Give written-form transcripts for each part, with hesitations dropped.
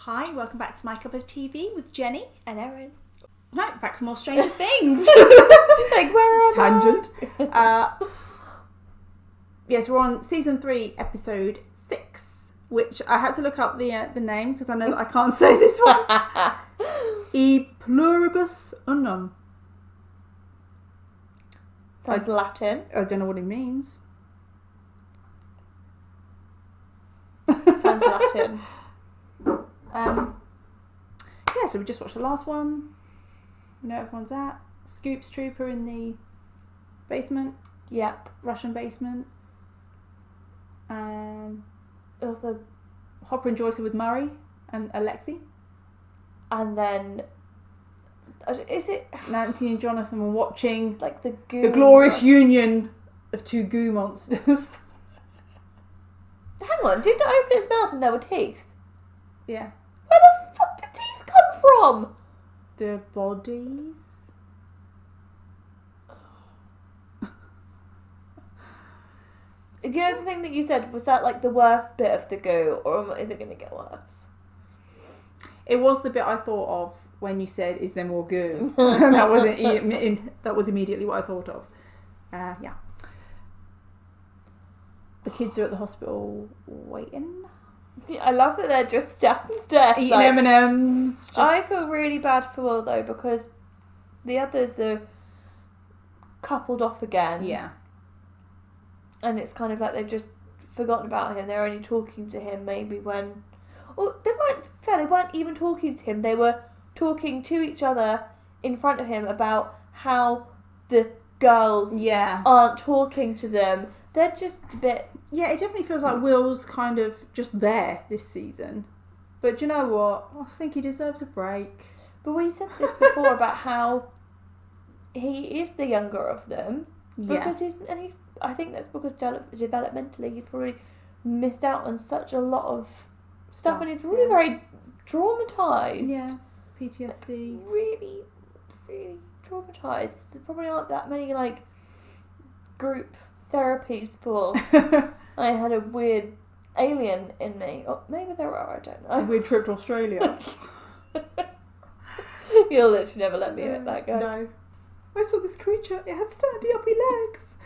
Hi, welcome back to My Cup of TV with Jenny. And Erin. Right, back for more Stranger Things. Like, where am Tangent. Yes, we're on season 3, episode 6, which I had to look up the name because I know that I can't say this one. E Pluribus Unum. Sounds Latin. I don't know what it means. Sounds Latin. Yeah, so we just watched the last one. We know everyone's at. Scoops Trooper in the basement. Yep. Russian basement. Also, Hopper and Joyce are with Murray and Alexi. and then is it Nancy and Jonathan were watching like the the glorious union of two goo monsters. Hang on, didn't it open its mouth and there were teeth? Yeah. Where the fuck did teeth come from? The bodies. You know the thing that you said, was that like the worst bit of the goo, or is it going to get worse? It was the bit I thought of when you said, "Is there more goo?" That was immediately what I thought of. Yeah. The kids are at the hospital waiting. Yeah, I love that they're just downstairs Eating M&Ms. I feel really bad for Will though, because the others are coupled off again. Yeah. And it's kind of like they've just forgotten about him. They're only talking to him maybe when... Well, they weren't even talking to him. They were talking to each other in front of him about how the girls aren't talking to them. They're just a bit... Yeah, it definitely feels like Will's kind of just there this season. But do you know what? I think he deserves a break. But we said this before about how he is the younger of them. Because he's I think that's because developmentally he's probably missed out on such a lot of stuff and he's really very traumatised. Yeah, PTSD. Really, really traumatised. There probably aren't that many like group therapies for I had a weird alien in me. Or maybe there are, I don't know. A weird trip to Australia. You'll literally never let me let that go. No. I saw this creature, it had standy uppy legs.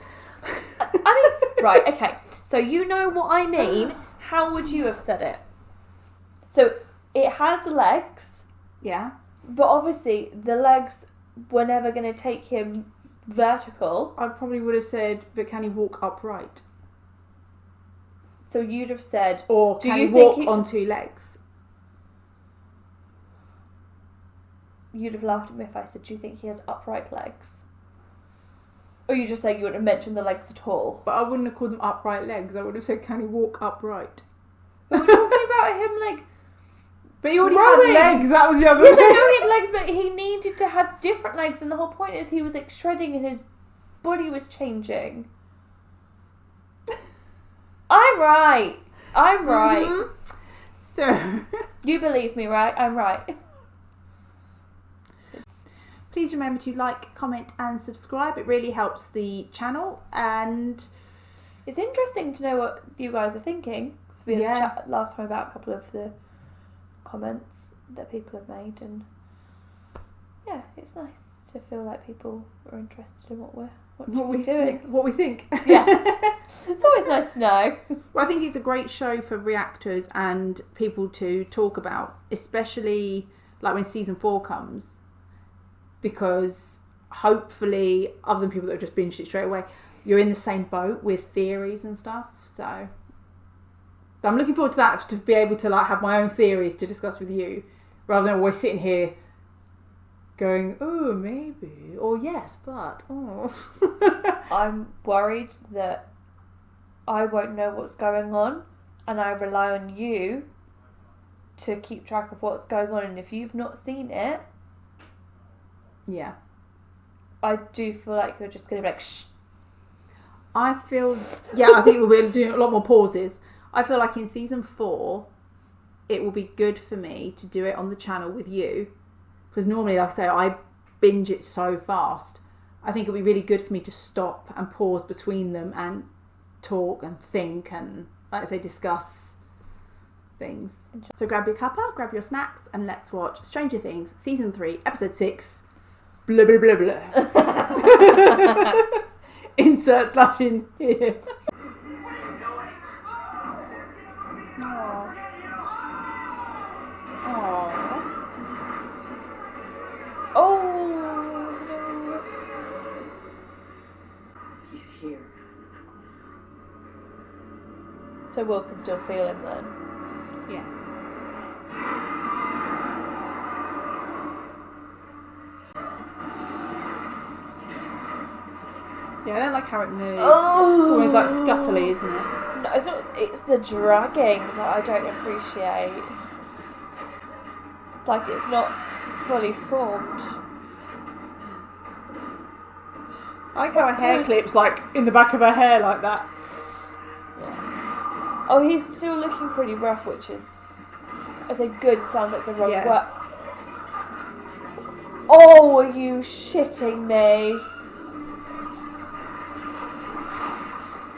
I mean, right, okay. So you know what I mean. How would you have said it? So it has legs. Yeah. But obviously the legs were never going to take him vertical. I probably would have said, but can he walk upright? So you'd have said... Or can he walk on two legs? You'd have laughed at me if I said, do you think he has upright legs? Or you just saying you wouldn't have mentioned the legs at all? But I wouldn't have called them upright legs. I would have said, can he walk upright? But we're talking about him like... But he already had legs, that was the other thing. thing. Yes, I know he had legs, but he needed to have different legs, and the whole point is he was like shredding and his body was changing. I'm right. Mm-hmm. So... You believe me, right? I'm right. Please remember to like, comment and subscribe. It really helps the channel, and it's interesting to know what you guys are thinking. Because we had a chat last time about a couple of the comments that people have made, and yeah, it's nice to feel like people are interested in what we're doing, what we think. Yeah, it's always nice to know. Well, I think it's a great show for reactors and people to talk about, especially like when season 4 comes. Because hopefully, other than people that have just binged it straight away, you're in the same boat with theories and stuff. So I'm looking forward to that, to be able to like have my own theories to discuss with you, rather than always sitting here going, oh, maybe, or yes, but, oh. I'm worried that I won't know what's going on, and I rely on you to keep track of what's going on, and if you've not seen it, yeah, I do feel like you're just going to be like, shh. I think we'll be doing a lot more pauses. I feel like in season 4, it will be good for me to do it on the channel with you. Because normally, like I say, I binge it so fast. I think it'll be really good for me to stop and pause between them and talk and think and, like I say, discuss things. So grab your cuppa, grab your snacks, and let's watch Stranger Things Season 3, Episode 6. Blah blah blah blah. Insert button here. So Will can still feel him then? Yeah. Yeah, I don't like how it moves. Oh! It's always like scuttly, isn't it? No, it's not. It's the dragging that I don't appreciate. Like, it's not fully formed. I like how her hair clips like in the back of her hair like that. Yeah. Oh, he's still looking pretty rough, which is, I say good, sounds like the wrong word. Oh, are you shitting me?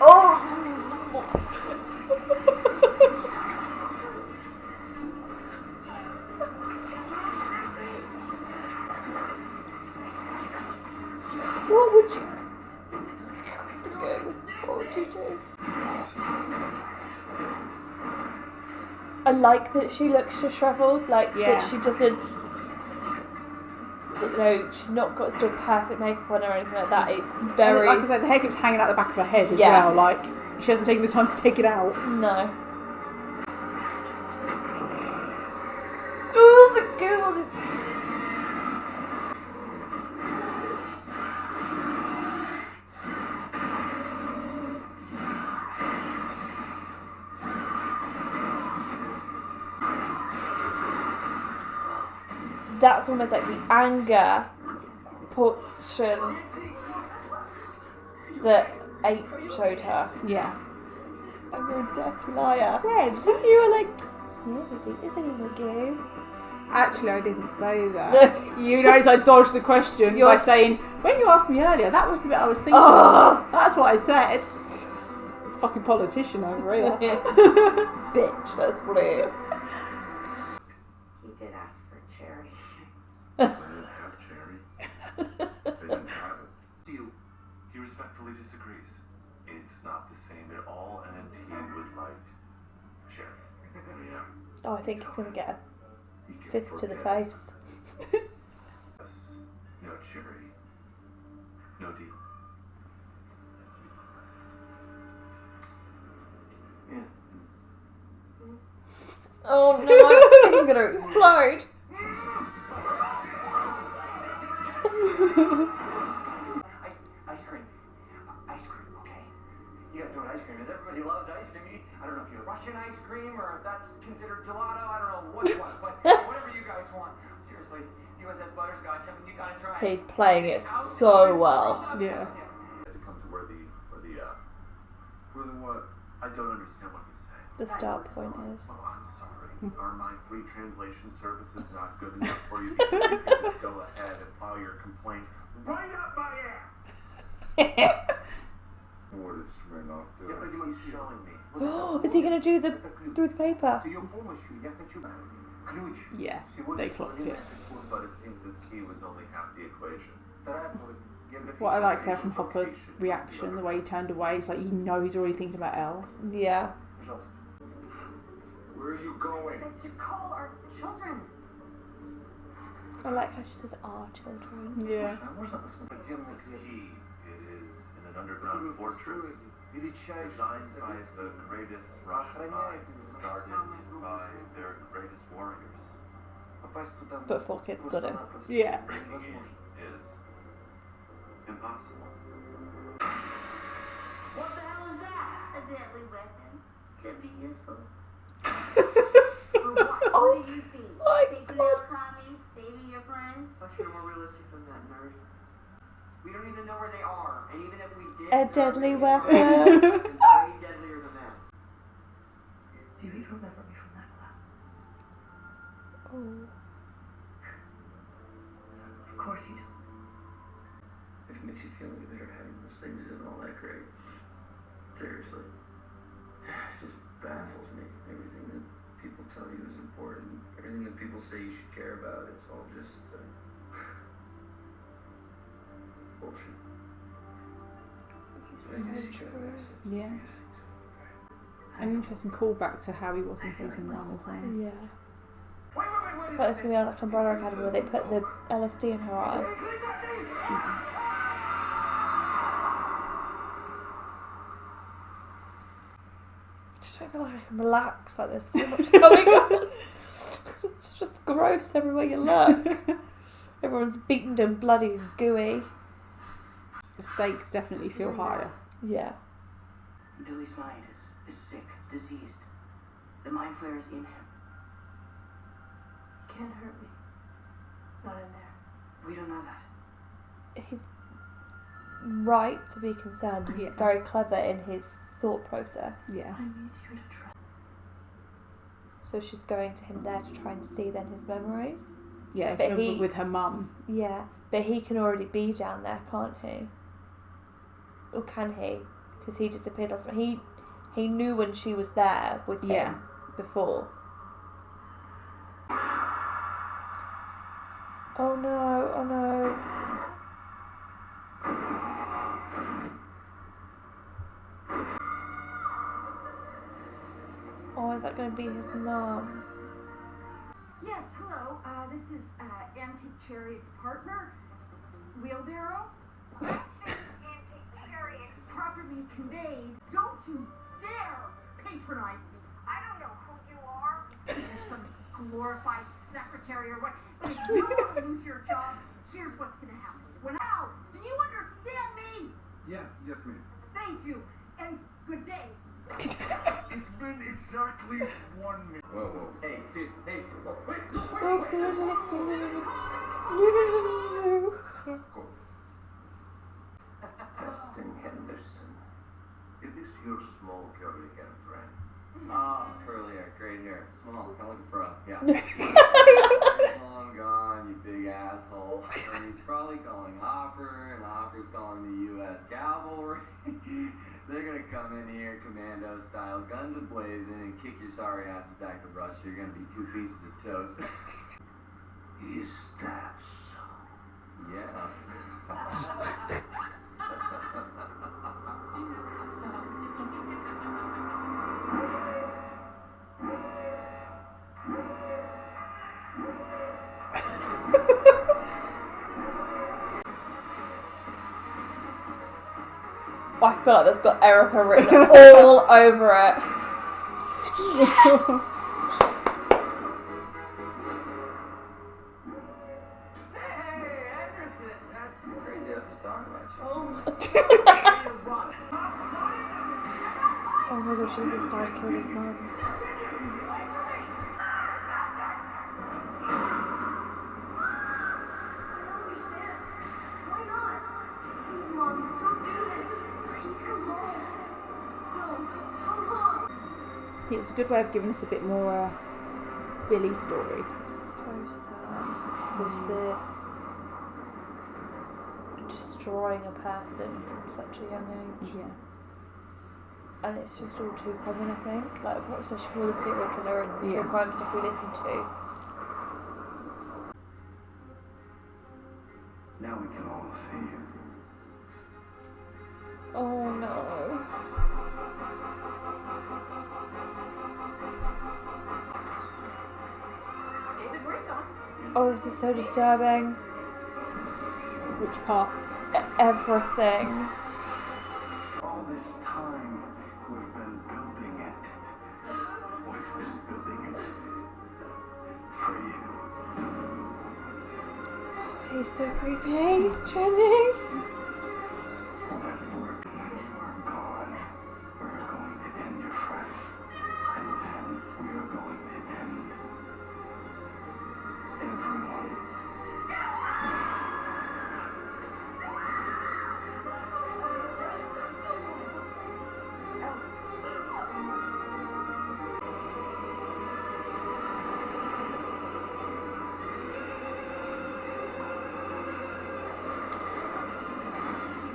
Oh! What would you do? I like that she looks dishevelled, like that she doesn't, you know, she's not got still perfect makeup on or anything like that. It's very... Like I said, the hair keeps hanging out the back of her head as well, like she hasn't taken the time to take it out. No. Oh, the goo on his... That's almost like the anger portion that Ape showed her. Yeah. I'm a dirty liar. Red. You were like, yeah, there's any more goo. Actually, I didn't say that. You notice I dodged the question by saying, when you asked me earlier, that was the bit I was thinking of. That's what I said. Fucking politician over here. Bitch, that's what it is. He did ask for a cherry. I didn't have cherry. They didn't have it. He respectfully disagrees. It's not the same at all, and he would like cherry. Yeah. Oh, I think he's going to get a fist to the face. No cherry. No deal. Yeah. Oh no, I'm going to explode. Ice cream. Ice cream, okay? You guys know what ice cream is. Everybody loves ice cream. I don't know if you're Russian ice cream or if that's considered gelato. I don't know what it was, but whatever you guys want. Seriously, you guys have butterscotch. I mean, you gotta try it. He's playing it so well. Yeah. To come to where the what? I don't understand what he's saying. The start point is. Oh, I'm sorry. Are my free translation services not good enough for you? Because you can just go ahead and file your complaint right up my ass. What is ring off to? Yeah, but he's showing me. Is he going to do the through the paper? Yeah, they clocked it. But it seems this key was only half the equation. What I like there from Hopper's reaction, the way he turned away, it's like you know he's already thinking about Elle. Yeah. Where are you going? To call our children. I like how she says our children. Yeah. This key, it is in an underground fortress designed by the greatest Russian minds, guarded by their greatest warriors. But 4 kids got him. Yeah. Breaking it is impossible. What the hell is that? A deadly weapon. Could be useful. For what? What do you think? Taking out commies, saving your friends? But you're more realistic than that, nerd. We don't even know where they are, and even if we did, A deadly weapon. it's way deadlier than that. Do you even remember me from that class? Oh. Of course you do. If it makes you feel any better, having those things isn't all that great. Seriously. It just baffles me. Everything that people say you should care about. It's all just bullshit. So true. Yeah. An interesting callback to how he was in season 1 as well. Yeah. I thought it was going to be like Umbrella Academy where they put the LSD in her eye. Just don't feel like I can relax. Like there's so much going on. It's just gross everywhere you look. Everyone's beaten and bloody and gooey. The stakes definitely feel higher. Yeah. Billy's mind is sick, diseased. The mind flare is in him. He can't hurt me. Not in there. We don't know that. He's right to be concerned. Yeah. Very clever in his thought process. Yeah. I need you to try. So she's going to him there to try and see then his memories. Yeah, But he- with her mum. Yeah, but he can already be down there, can't he? Or can he? Because he disappeared last time. He knew when she was there with him Yeah. before. Oh no, oh no. Oh, is that going to be his mum? Yes, hello. This is Antique Chariot's partner, Wheelbarrow. Antique Chariot. Properly conveyed. Don't you dare patronize me. I don't know who you are. You're some glorified secretary or what. But if you want to lose your job, here's what's going to happen. Now, do you understand me? Yes, ma'am. Thank you, and good day. It's been exactly 1 minute. Whoa. Hey, see, hey, wait, Preston Henderson. Is this your small curly hair friend? curly hair, great hair, small, kind of like a fro, yeah. Long gone, you big asshole. And he's probably calling Hopper, and Hopper's calling the U.S. Cavalry. They're gonna come in here, commando style, guns a-blazing, and kick your sorry asses back to Russia. You're gonna be 2 pieces of toast. Is that so? Yeah. I feel like that's got Erica written all over it. Hey, Anderson, that's crazy. I was just talking about you. Oh my god, she just died, killed his mum. It was a good way of giving us a bit more Billy story. So sad. Just the destroying a person from such a young age. Yeah. And it's just all too common, I think. Like, especially for the serial killer and Yeah. true crime stuff we listen to. Now we can all see you. Oh no. David, where are you going? Oh, this is so disturbing. Which part? Everything. All this time, we've been building it. We've been building it for you. He's so creepy. Jenny. When we're gone, we're going to end your friends. And then we are going to end everyone.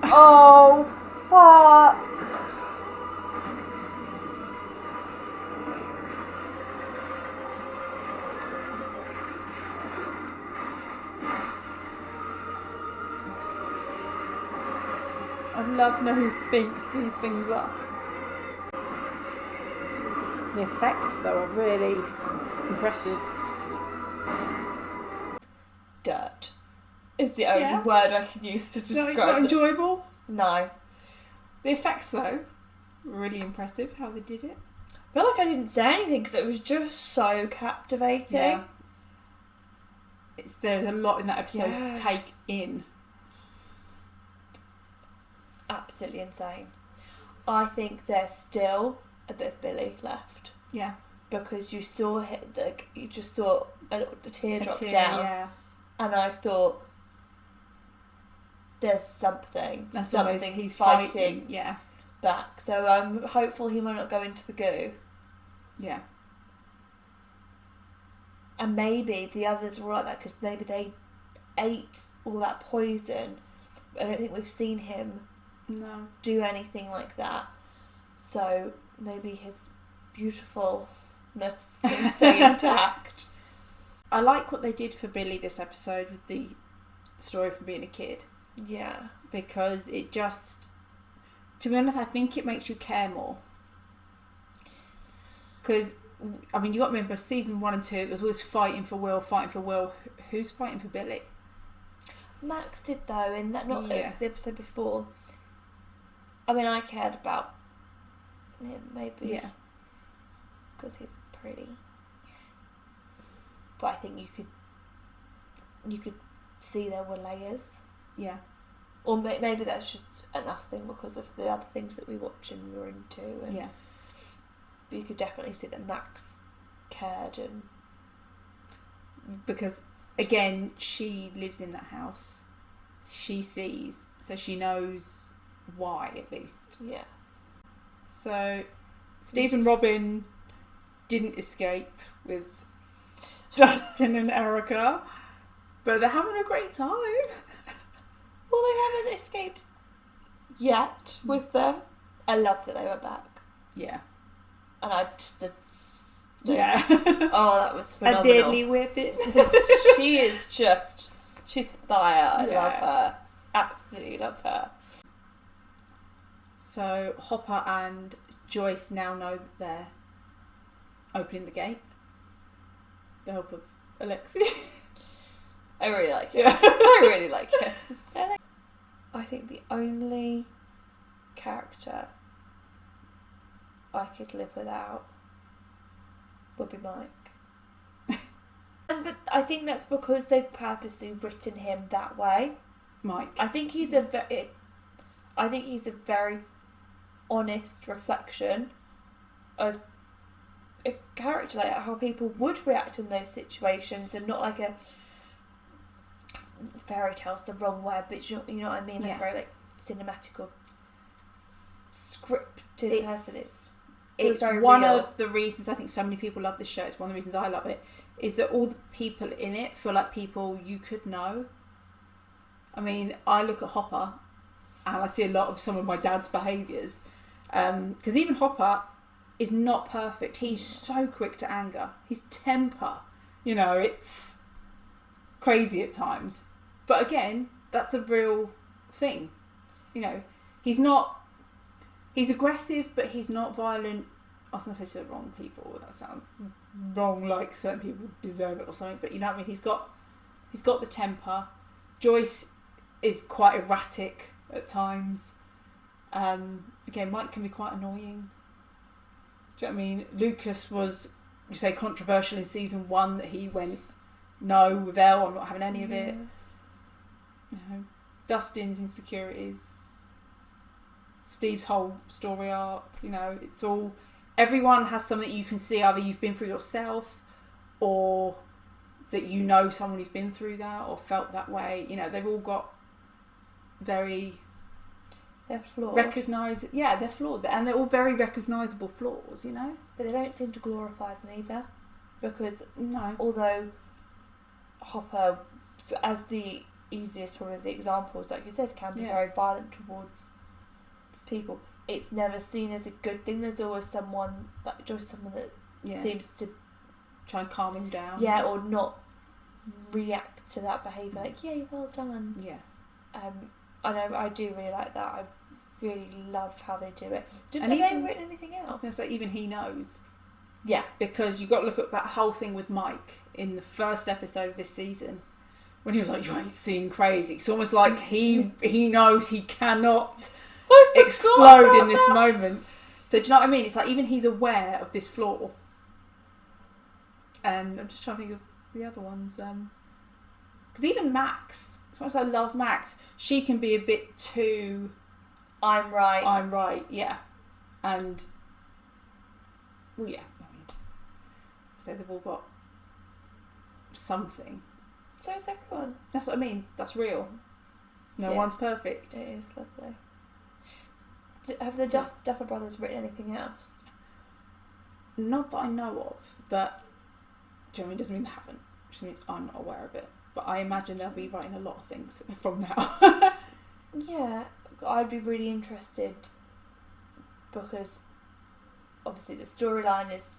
Oh, fuck. love to know who thinks these things up. The effects, though, are really impressive. Dirt is the only word I can use to describe it. Not enjoyable? No. The effects, though, were really impressive, how they did it. I feel like I didn't say anything because it was just so captivating. Yeah. There's a lot in that episode to take in. Absolutely insane. I think there's still a bit of Billy left. Yeah. Because you saw you just saw a tear drop down. Yeah. And I thought, there's something. That's something he's fighting back. So I'm hopeful he might not go into the goo. Yeah. And maybe the others were like that because maybe they ate all that poison. I don't think we've seen him do anything like that. So maybe his beautifulness can stay intact. I like what they did for Billy this episode with the story from being a kid. Yeah. Because it just, to be honest, I think it makes you care more. Because, I mean, you got to remember, season 1 and 2, there was always fighting for Will. Who's fighting for Billy? Max did, though, in that, not the episode before. I mean, I cared about him, maybe. Yeah. Because he's pretty. But I think you could see there were layers. Yeah. Or maybe that's just an us thing because of the other things that we watch and we're into. And yeah. But you could definitely see that Max cared and... Because, again, she lives in that house. She sees, so she knows why, at least. Yeah. So, Steve and Robin didn't escape with Dustin and Erica, but they're having a great time. Well, they haven't escaped yet with them. I love that they were back. Yeah. And I just... Yeah. Oh, that was phenomenal. A deadly whipping. She is just... She's fire. I love her. Absolutely love her. So, Hopper and Joyce now know that they're opening the gate. The help of Alexi. I really like it. Yeah. I really like it. I think the only character I could live without would be Mike. But I think that's because they've purposely written him that way. Mike. I think he's a very honest reflection of a character, like how people would react in those situations, and not like a fairy tale's the wrong word, but you know what I mean, like very like cinematic or scripted person. It's one of the reasons I think so many people love this show. It's one of the reasons I love it. Is that all the people in it feel like people you could know. I mean, I look at Hopper and I see a lot of some of my dad's behaviours. Because even Hopper is not perfect. He's so quick to anger. His temper, it's crazy at times. But again, that's a real thing. He's aggressive, but he's not violent. I was going to say to the wrong people. That sounds wrong, like certain people deserve it or something. But you know what I mean? He's got the temper. Joyce is quite erratic at times. Again, Mike can be quite annoying. Do you know what I mean? Lucas was, you say, controversial in season 1 that he went, no, with Elle, I'm not having any of it. Dustin's insecurities, Steve's whole story arc, it's all, everyone has something you can see, either you've been through yourself or that someone who's been through that or felt that way. They've all got they're flawed. They're flawed, and they're all very recognisable flaws, But they don't seem to glorify them either, because no. Although Hopper, as the easiest one of the examples, like you said, can be very violent towards people, it's never seen as a good thing. There's always someone that seems to try and calm him down. Yeah, or not react to that behaviour like, yeah, well done. Yeah. I know, I do really like that. really love how they do it. And Have they even- written anything I was else? going to say, even he knows. Yeah. Because you've got to look at that whole thing with Mike in the first episode of this season. When he was like, you ain't seeing crazy. It's almost like he knows he cannot explode in this moment. So do you know what I mean? It's like even he's aware of this flaw. And I'm just trying to think of the other ones. Because even Max, as much as I love Max, she can be a bit too... I'm right. Yeah. And... Well, yeah. I mean, so they've all got something. So is everyone. That's what I mean. That's real. No Yeah. one's perfect. It is lovely. Have the Duffer Brothers written anything else? Not that I know of, but do you know what I mean? It doesn't mean they haven't. It just means I'm not aware of it. But I imagine they'll be writing a lot of things from now. Yeah, I'd be really interested because obviously the storyline is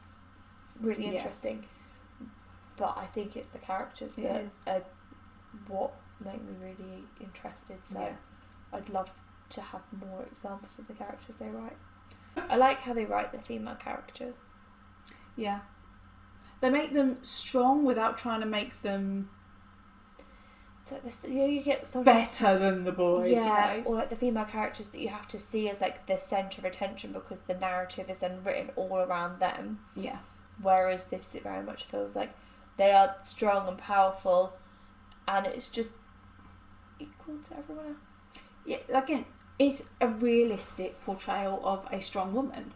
really Yeah. interesting, but I think it's the characters It that is. are what make me really interested. So Yeah. I'd love to have more examples of the characters they write. I like how they write the female characters. Yeah. They make them strong without trying to make them You get sometimes better than the boys. yeah, You know? or like the female characters that you have to see as like the centre of attention because the narrative is then written all around them. Yeah. Whereas this, it very much feels like they are strong and powerful, and it's just equal to everyone else. Yeah. Again, it's a realistic portrayal of a strong woman.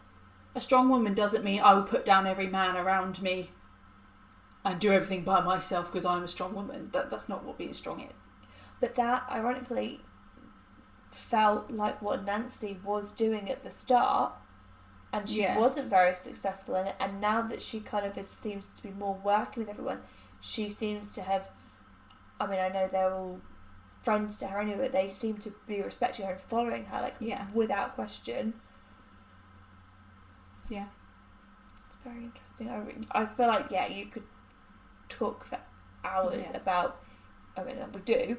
A strong woman doesn't mean I will put down every man around me and do everything by myself because I'm a strong woman. That's not what being strong is. But that, ironically, felt like what Nancy was doing at the start, and she Yeah. wasn't very successful in it. And now that she kind of seems to be more working with everyone, she seems to have. I mean, I know they're all friends to her anyway, but they seem to be respecting her and following her, like Yeah. without question. Yeah. It's very interesting. I feel like you could talk for hours Yeah. about. I mean, we do.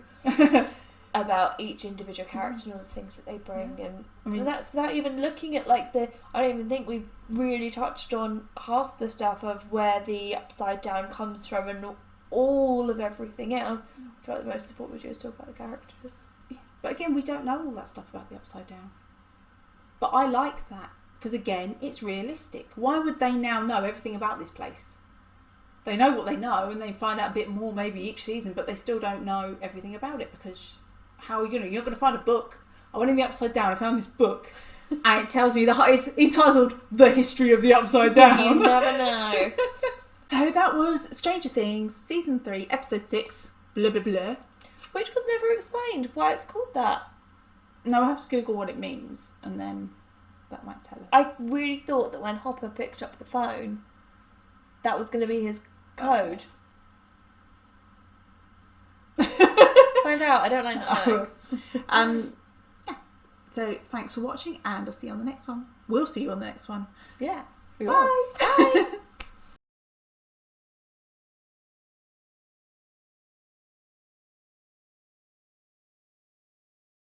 About each individual character and all the things that they bring, and that's without even looking at like I don't even think we've really touched on half the stuff of where the Upside Down comes from and all of everything else. I feel like the most of what we do is talk about the characters. Yeah. But again, we don't know all that stuff about the Upside Down. But I like that because again, it's realistic. Why would they now know everything about this place? They know what they know, and they find out a bit more maybe each season, but they still don't know everything about it because. How are you going to? You're not going to find a book. I went in the Upside Down. I found this book, and it tells me that it's entitled "The History of the Upside Down." You never know. So that was Stranger Things season 3, episode 6. Blah blah blah. Which was never explained why it's called that. No, I have to Google what it means, and then that might tell us. I really thought that when Hopper picked up the phone, that was going to be his code. Find out. I don't like not knowing. Yeah. So thanks for watching, and I'll see you on the next one. We'll see you on the next one. Yeah. Bye. Bye.